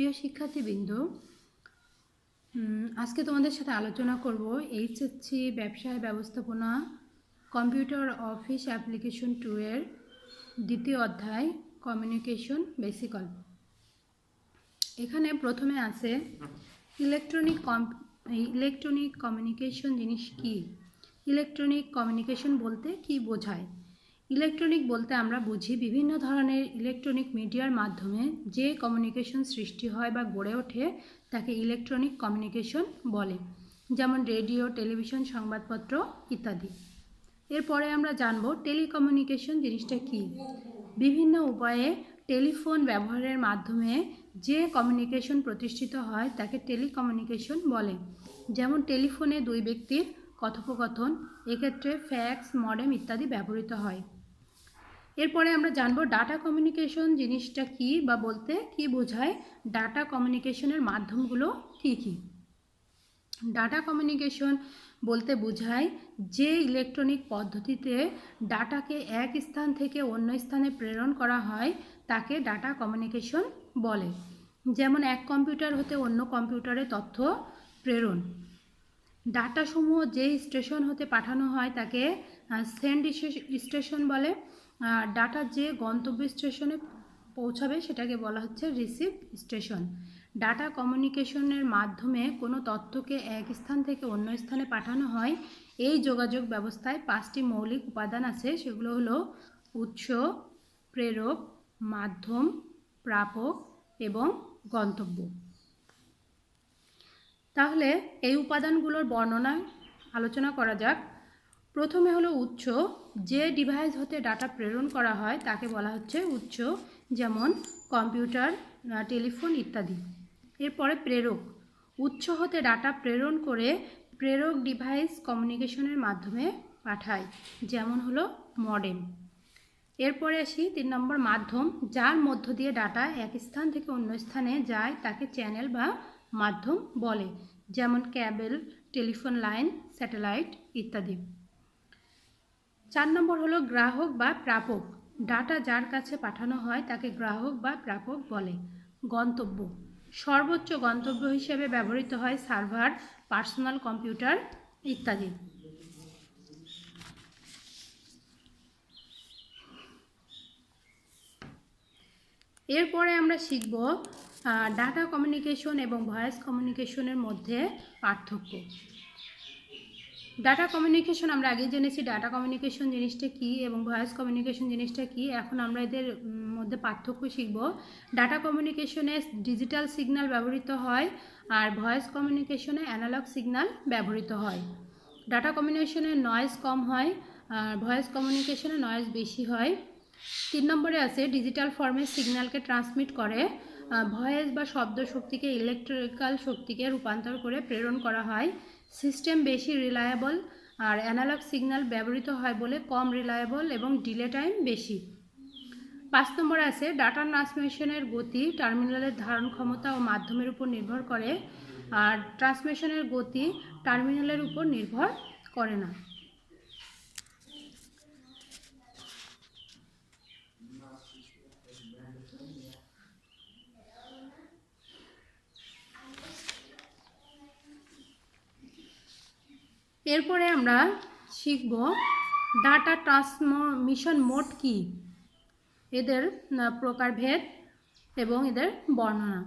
প্রিয় শিক্ষার্থীবৃন্দ, আজকে তোমাদের সাথে আলোচনা করব এইচএসসি ব্যবসায় ব্যবস্থাপনা কম্পিউটার অফিস অ্যাপ্লিকেশন 2 এর দ্বিতীয় অধ্যায় কমিউনিকেশন বেসিক অল্প। এখানে প্রথমে আছে ইলেকট্রনিক কমিউনিকেশন জিনিস কি। ইলেকট্রনিক কমিউনিকেশন বলতে কি বোঝায়? ইলেকট্রনিক বলতে আমরা বুঝি বিভিন্ন ধরনের ইলেকট্রনিক মিডিয়ার মাধ্যমে যে কমিউনিকেশন সৃষ্টি হয় বা গড়ে ওঠে তাকে ইলেকট্রনিক কমিউনিকেশন বলে, যেমন রেডিও, টেলিভিশন, সংবাদপত্র ইত্যাদি। এরপরে আমরা জানব টেলিকমিউনিকেশন জিনিসটা কি। বিভিন্ন উপায়ে টেলিফোন ব্যবহারের মাধ্যমে যে কমিউনিকেশন প্রতিষ্ঠিত হয় তাকে টেলিকমিউনিকেশন বলে, যেমন টেলিফোনে দুই ব্যক্তির কথোপকথন, এক্ষেত্রে ফ্যাক্স, মডেম ইত্যাদি ব্যবহৃত হয়। এরপরে আমরা জানব ডাটা কমিউনিকেশন জিনিসটা কি বা বলতে কি বোঝায়, ডাটা কমিউনিকেশনের মাধ্যমগুলো কি কি। ডাটা কমিউনিকেশন বলতে বোঝায় যে ইলেকট্রনিক পদ্ধতিতে ডাটাকে এক স্থান থেকে অন্য স্থানে প্রেরণ করা হয় তাকে ডাটা কমিউনিকেশন বলে, যেমন এক কম্পিউটার হতে অন্য কম্পিউটারে তথ্য প্রেরণ। ডাটাসমূহ যে স্টেশন হতে পাঠানো হয় তাকে সেন্ড স্টেশন বলে। ডাটা যে গন্তব্য স্টেশনে পৌঁছাবে সেটাকে বলা হচ্ছে রিসিভ স্টেশন। ডাটা কমিউনিকেশনের মাধ্যমে কোনো তথ্যকে এক স্থান থেকে অন্য স্থানে পাঠানো হয়। এই যোগাযোগ ব্যবস্থায় 5টি মৌলিক উপাদান আছে, সেগুলো হলো উৎস, প্রেরক, মাধ্যম, প্রাপক এবং গন্তব্য। তাহলে এই উপাদানগুলোর বর্ণনা আলোচনা করা যাক। প্রথমে হলো উৎস, যে ডিভাইস হতে ডাটা প্রেরণ করা হয় তাকে বলা হচ্ছে উৎস, যেমন কম্পিউটার, টেলিফোন ইত্যাদি। এরপরে প্রেরক, উৎস হতে ডাটা প্রেরণ করে প্রেরক ডিভাইস কমিউনিকেশনের মাধ্যমে পাঠায়, যেমন হলো মডেম। এরপরে আসি 3 নম্বর মাধ্যম, যার মধ্য দিয়ে ডাটা এক স্থান থেকে অন্য স্থানে যায় তাকে চ্যানেল বা মাধ্যম বলে, যেমন ক্যাবেল, টেলিফোন লাইন, স্যাটেলাইট ইত্যাদি। 4 নম্বর হলো গ্রাহক বা প্রাপক, ডাটা যার কাছে পাঠানো হয় তাকে গ্রাহক বা প্রাপক বলে। গন্তব্য, সর্বোচ্চ গন্তব্য হিসেবে ব্যবহৃত হয় সার্ভার, পার্সোনাল কম্পিউটার ইত্যাদি। এরপরে আমরা শিখব ডাটা কমিউনিকেশন এবং ভয়েস কমিউনিকেশনের মধ্যে পার্থক্য। ডাটা কমিউনিকেশন আমরা আগে জেনেছি ডাটা কমিউনিকেশন জিনিসটা কি এবং ভয়েস কমিউনিকেশন জিনিসটা কি। এখন আমরা এদের মধ্যে পার্থক্য শিখব। ডাটা কমিউনিকেশনে ডিজিটাল সিগন্যাল ব্যবহৃত হয় আর ভয়েস কমিউনিকেশনে অ্যানালগ সিগন্যাল ব্যবহৃত হয়। ডাটা কমিউনিকেশনে নয়েজ কম হয় আর ভয়েস কমিউনিকেশনে নয়েজ বেশি হয়। 3 নম্বরে আছে ডিজিটাল ফর্মে সিগন্যালকে ট্রান্সমিট করে, ভয়েস বা শব্দ শক্তিকে ইলেকট্রিক্যাল শক্তিকে রূপান্তর করে প্রেরণ করা হয়। সিস্টেম বেশি রিলায়েবল আর অ্যানালগ সিগন্যাল ব্যবহৃত হয় বলে কম রিলায়েবল এবং ডিলে টাইম বেশি। 5 নম্বরে আছে ডাটা ট্রান্সমিশনের গতি টার্মিনালের ধারণ ক্ষমতা ও মাধ্যমের উপর নির্ভর করে, আর ট্রান্সমিশনের গতি টার্মিনালের উপর নির্ভর করে না। এরপরে আমরা শিখব ডাটা ট্রান্সমিশন মোড কি, এদের প্রকারভেদ এবং এদের বর্ণনা।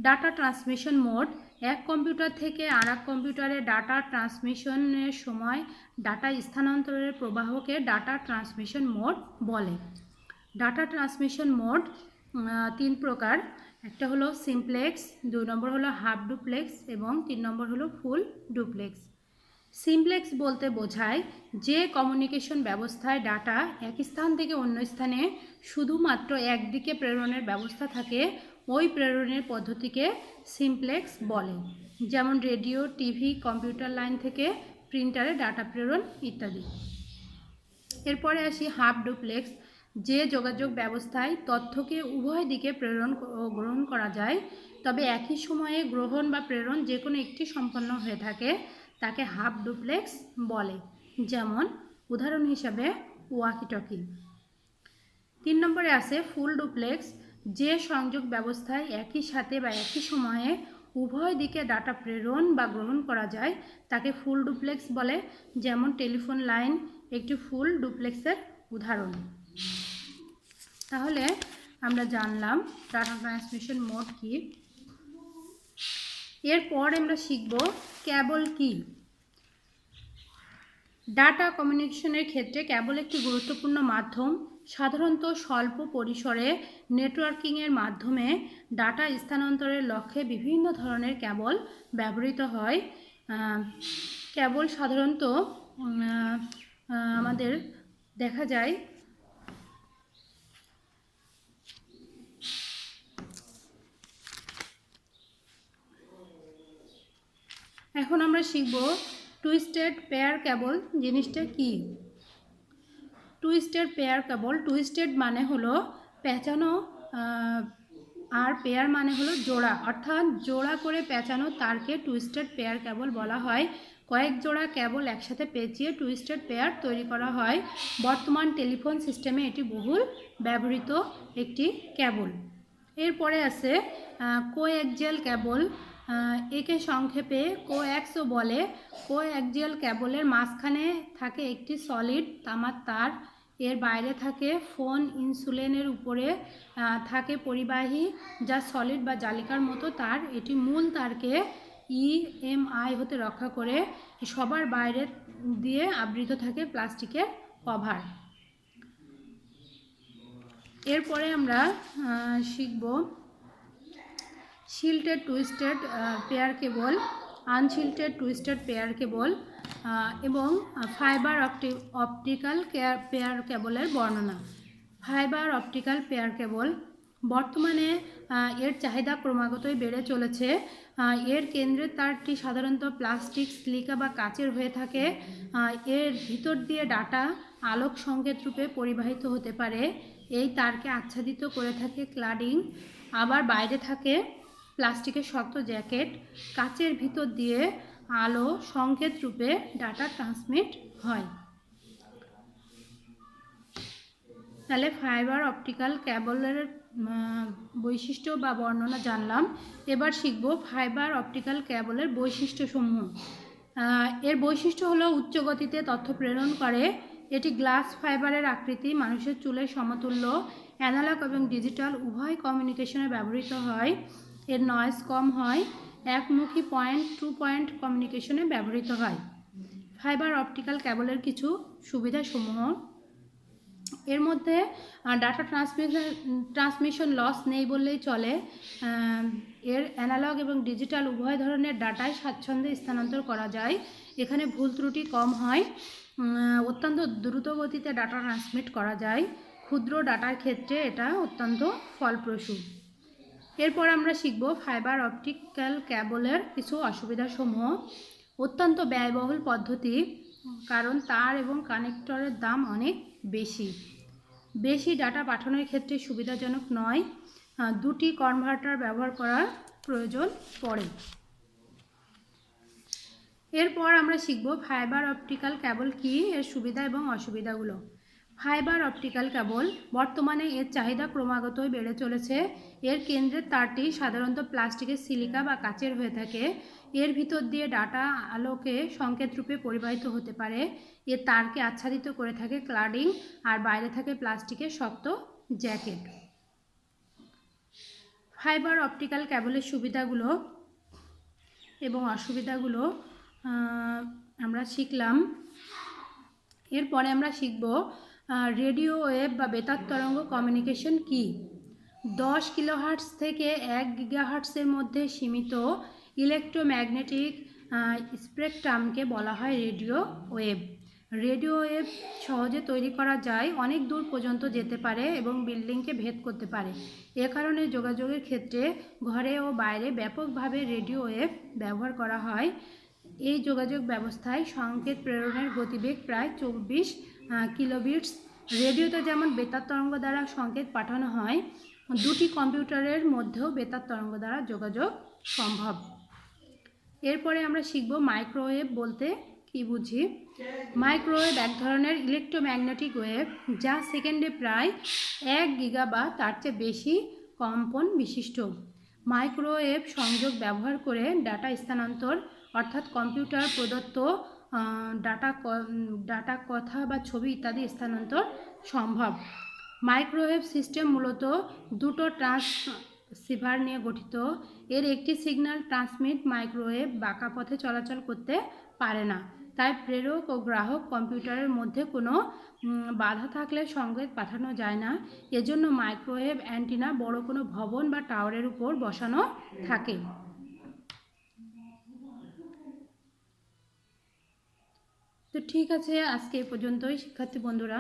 ডাটা ট্রান্সমিশন মোড, এক কম্পিউটার থেকে আরেক কম্পিউটারে ডাটা ট্রান্সমিশনের সময় ডাটা স্থানান্তরের প্রবাহকে ডাটা ট্রান্সমিশন মোড বলে। ডাটা ট্রান্সমিশন মোড 3 প্রকার, একটা হলো সিমপ্লেক্স, 2 নম্বর হলো হাফ ডুপ্লেক্স এবং 3 নম্বর হলো ফুল ডুপ্লেক্স। সিমপ্লেক্স বলতে বোঝায় যে কমিউনিকেশন ব্যবস্থায় ডাটা এক স্থান থেকে অন্য স্থানে শুধুমাত্র একদিকে প্রেরণের ব্যবস্থা থাকে, ওই প্রেরণের পদ্ধতিকে সিমপ্লেক্স বলে, যেমন রেডিও, টিভি, কম্পিউটার লাইন থেকে প্রিন্টারে ডাটা প্রেরণ ইত্যাদি। এরপরে আসি হাফ ডুপ্লেক্স, যে যোগাযোগ ব্যবস্থায় তথ্যকে উভয় দিকে প্রেরণ ও গ্রহণ করা যায়, তবে একই সময়ে গ্রহণ বা প্রেরণ যে কোনো একটি সম্পন্ন হয়ে থাকে তাকে হাফ ডুপ্লেক্স বলে, যেমন উদাহরণ হিসাবে ওয়াকি টকি। 3 নম্বরে আছে ফুল ডুপ্লেক্স, যে সংযোগ ব্যবস্থায় একই সাথে বা একই সময়ে উভয় দিকে ডাটা প্রেরণ বা গ্রহণ করা যায় তাকে ফুল ডুপ্লেক্স বলে। যেমন টেলিফোন লাইন একটি ফুল ডুপ্লেক্সের উদাহরণ। তাহলে আমরা জানলাম ডাটা ট্রান্সমিশন মোড কি। এরপর আমরা শিখব ক্যাবল কি। ডাটা কমিউনিকেশনের ক্ষেত্রে ক্যাবল একটি গুরুত্বপূর্ণ মাধ্যম। সাধারণত স্বল্প পরিসরে নেটওয়ার্কিংয়ের মাধ্যমে ডাটা স্থানান্তরের লক্ষ্যে বিভিন্ন ধরনের ক্যাবল ব্যবহৃত হয়। ক্যাবল সাধারণত আমাদের দেখা যায় এখন আমরা শিখব টুইস্টেড পেয়ার ক্যাবল জিনিসটা কি। টুইস্টেড পেয়ার ক্যাবল, টুইস্টেড মানে হলো পেঁচানো আর পেয়ার মানে হলো জোড়া, অর্থাৎ জোড়া করে পেঁচানো তারকে টুইস্টেড পেয়ার ক্যাবল বলা হয়। কয়েক জোড়া ক্যাবল একসাথে পেঁচিয়ে টুইস্টেড পেয়ার তৈরি করা হয়। বর্তমান টেলিফোন সিস্টেমে এটি বহুল ব্যবহৃত একটি ক্যাবল। এরপরে আছে কোঅ্যাক্সিয়াল ক্যাবল, একে সংক্ষেপে কোঅ্যাক্সও বলে। কোঅ্যাক্সিয়াল ক্যাবলের মাঝখানে থাকে একটি সলিড তামার তার, এর বাইরে থাকে ফোন ইনসুলেনের উপরে থাকে পরিবাহী যা সলিড বা জালিকার মতো তার। এটি মূল তারকে ইএমআই হতে রক্ষা করে। সবার বাইরে দিয়ে আবৃত থাকে প্লাস্টিকের কভার। এরপরে আমরা শিখব shielded twisted pair cable, unshielded twisted pair cable এবং ফাইবার অপটিক্যাল পেয়ার কেবলের বর্ণনা। ফাইবার অপটিক্যাল পেয়ার কেবল বর্তমানে এর চাহিদা ক্রমাগতই বেড়ে চলেছে। এর কেন্দ্রের তারটি সাধারণত প্লাস্টিক, সিলিকা বা কাচের হয়ে থাকে। এর ভিতর দিয়ে ডাটা আলোক সংকেত রূপে পরিবাহিত হতে পারে। এই তারকে আচ্ছাদিত করে থাকে ক্লাডিং। আবার বাইরে থাকে প্লাস্টিকের শক্ত জ্যাকেট। কাচের ভিতর দিয়ে আলো সংকেত রূপে ডাটা ট্রান্সমিট হয়। তাহলে ফাইবার অপটিক্যাল কেবলের বৈশিষ্ট্য বা বর্ণনা জানলাম। এবার শিখব ফাইবার অপটিক্যাল কেবলের বৈশিষ্ট্যসমূহ। এর বৈশিষ্ট্য হলো উচ্চ গতিতে তথ্য প্রেরণ করে। এটি গ্লাস ফাইবারের আকৃতি, মানুষের চুলের সমতুল্য। অ্যানালগ এবং ডিজিটাল উভয় কমিউনিকেশনে ব্যবহৃত হয়। এর নয়েজ কম হয়। একমুখী পয়েন্ট টু পয়েন্ট কমিউনিকেশনে ব্যবহৃত হয়। ফাইবার অপটিক্যাল কেবলের কিছু সুবিধাসমূহ, এর মধ্যে ডাটা ট্রান্সমিশন লস নেই বললেই চলে। এর অ্যানালগ এবং ডিজিটাল উভয় ধরনের ডাটাই স্বাচ্ছন্দ্যে স্থানান্তর করা যায়। এখানে ভুল ত্রুটি কম হয়। অত্যন্ত দ্রুত গতিতে ডাটা ট্রান্সমিট করা যায়। ক্ষুদ্র ডাটার ক্ষেত্রে এটা অত্যন্ত ফলপ্রসূ। এরপর আমরা শিখব ফাইবার অপটিক্যাল কেবলের কিছু অসুবিধাসমূহ। অত্যন্ত ব্যয়বহুল পদ্ধতি, কারণ তার এবং কানেক্টরের দাম অনেক বেশি ডাটা পাঠানোর ক্ষেত্রে সুবিধাজনক নয়। দুটি কনভার্টার ব্যবহার করার প্রয়োজন পড়ে। এরপর আমরা শিখব ফাইবার অপটিক্যাল কেবল কি, এর সুবিধা এবং অসুবিধাগুলো। ফাইবার অপটিক্যাল কেবল বর্তমানে এর চাহিদা ক্রমাগতই বেড়ে চলেছে। এর কেন্দ্রের তারটি সাধারণত প্লাস্টিকের, সিলিকা বা কাচের হয়ে থাকে। এর ভিতর দিয়ে ডাটা আলোকে সংকেত রূপে পরিবাহিত হতে পারে। এর তারকে আচ্ছাদিত করে থাকে ক্লাডিং, আর বাইরে থাকে প্লাস্টিকের শক্ত জ্যাকেট। ফাইবার অপটিক্যাল কেবলের সুবিধাগুলো এবং অসুবিধাগুলো আমরা শিখলাম। এরপরে আমরা শিখব রেডিও ওয়েভ বা বেতার তরঙ্গ কমিউনিকেশন কি। 10 কিলোহার্টজ থেকে 1 গিগাহার্টজের মধ্যে সীমিত ইলেকট্রোম্যাগনেটিক স্পেকট্রামকে বলা হয় রেডিও ওয়েভ। রেডিও ওয়েভ সহজে তৈরি করা যায়, অনেক দূর পর্যন্ত যেতে পারে এবং বিল্ডিংকে ভেদ করতে পারে। এ কারণে যোগাযোগের ক্ষেত্রে ঘরে ও বাইরে ব্যাপকভাবে রেডিও ওয়েভ ব্যবহার করা হয়। এই যোগাযোগ ব্যবস্থায় সংকেত প্রেরণের গতিবেগ প্রায় 24 কিলোবিটস। রেডিওতে যেমন বেতার তরঙ্গ দ্বারা সংকেত পাঠানো হয়, দুটি কম্পিউটারের মধ্যেও বেতার তরঙ্গ দ্বারা যোগাযোগ সম্ভব। এরপরে আমরা শিখব মাইক্রোওয়েভ বলতে কি বুঝি। মাইক্রোওয়েভ এক ধরনের ইলেকট্রোম্যাগনেটিক ওয়েভ যা সেকেন্ডে প্রায় 1 গিগা বা তার চেয়ে বেশি কম্পন বিশিষ্ট। মাইক্রোওয়েভ সংযোগ ব্যবহার করে ডাটা স্থানান্তর অর্থাৎ কম্পিউটার প্রদত্ত ডাটা কথা বা ছবি ইত্যাদি স্থানান্তর সম্ভব। মাইক্রোওয়েভ সিস্টেম মূলত দুটো ট্রান্সসিভার নিয়ে গঠিত। এর একটি সিগন্যাল ট্রান্সমিট মাইক্রোওয়েভ বাঁকা পথে চলাচল করতে পারে না, তাই প্রেরক ও গ্রাহক কম্পিউটারের মধ্যে কোনো বাধা থাকলে সংকেত পাঠানো যায় না। এজন্য মাইক্রোওয়েভ অ্যান্টিনা বড় কোনো ভবন বা টাওয়ারের উপর বসানো থাকে। তো ঠিক আছে, আজকে এ পর্যন্তই শিক্ষার্থী বন্ধুরা।